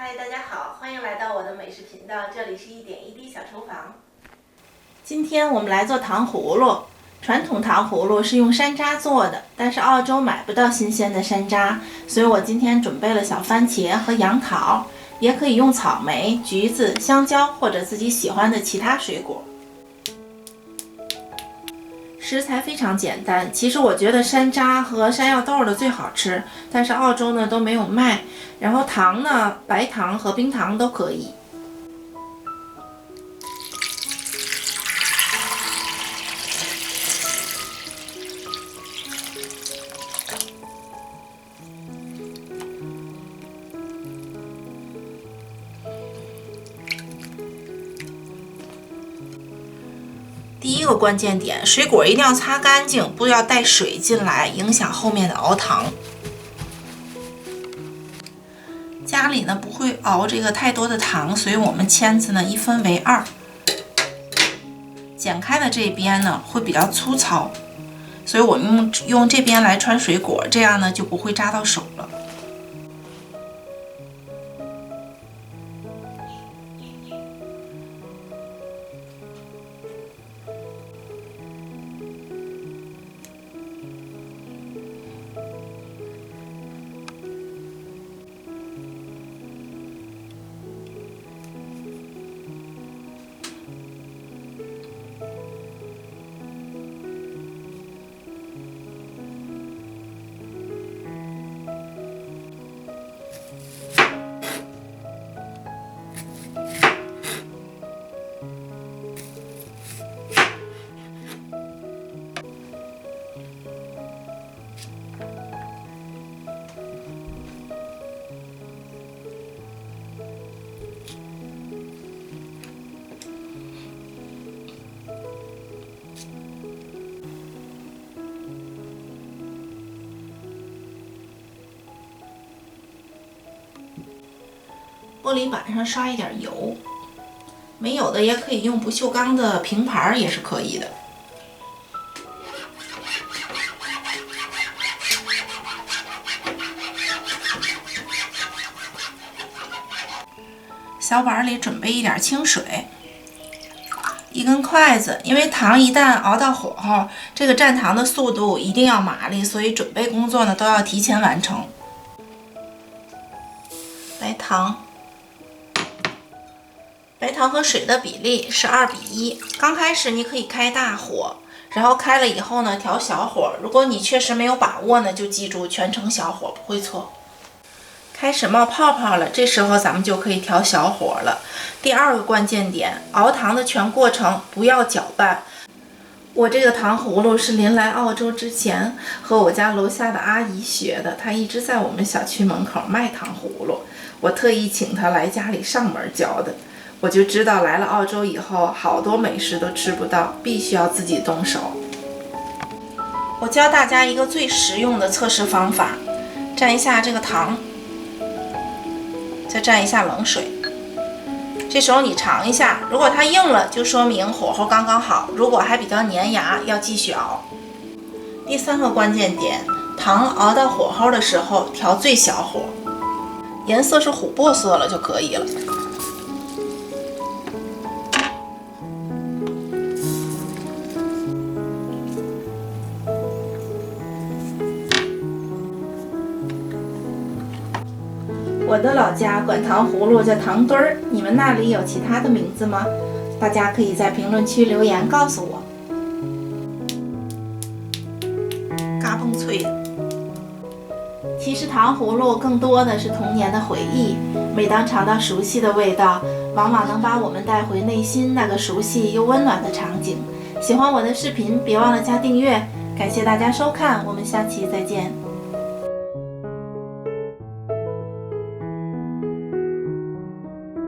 嗨，大家好，欢迎来到我的美食频道，这里是一点一滴小厨房。今天我们来做糖葫芦。传统糖葫芦是用山楂做的，但是澳洲买不到新鲜的山楂，所以我今天准备了小番茄和杨桃，也可以用草莓、橘子、香蕉或者自己喜欢的其他水果。食材非常简单，其实我觉得山楂和山药豆的最好吃，但是澳洲呢都没有卖。然后糖呢，白糖和冰糖都可以。第一个关键点，水果一定要擦干净，不要带水进来，影响后面的熬糖。家里呢不会熬这个太多的糖，所以我们签子呢一分为二。剪开的这边呢会比较粗糙，所以我用这边来穿水果，这样呢就不会扎到手了。玻璃板上刷一点油，没有的也可以用不锈钢的平盘，也是可以的。小碗里准备一点清水，一根筷子，因为糖一旦熬到火候，这个蘸糖的速度一定要麻利，所以准备工作呢都要提前完成。白糖和水的比例是2:1。刚开始你可以开大火，然后开了以后呢调小火。如果你确实没有把握呢，就记住全程小火，不会错。开始冒泡泡了，这时候咱们就可以调小火了。第二个关键点，熬糖的全过程不要搅拌。我这个糖葫芦是临来澳洲之前和我家楼下的阿姨学的，她一直在我们小区门口卖糖葫芦，我特意请她来家里上门教的。我就知道来了澳洲以后，好多美食都吃不到，必须要自己动手。我教大家一个最实用的测试方法，蘸一下这个糖，再蘸一下冷水。这时候你尝一下，如果它硬了，就说明火候刚刚好；如果还比较粘牙，要继续熬。第三个关键点，糖熬到火候的时候调最小火，颜色是琥珀色了就可以了。我的老家管糖葫芦叫糖墩儿，你们那里有其他的名字吗？大家可以在评论区留言告诉我。嘎嘣脆的。其实糖葫芦更多的是童年的回忆，每当尝到熟悉的味道，往往能把我们带回内心那个熟悉又温暖的场景。喜欢我的视频，别忘了加订阅。感谢大家收看，我们下期再见。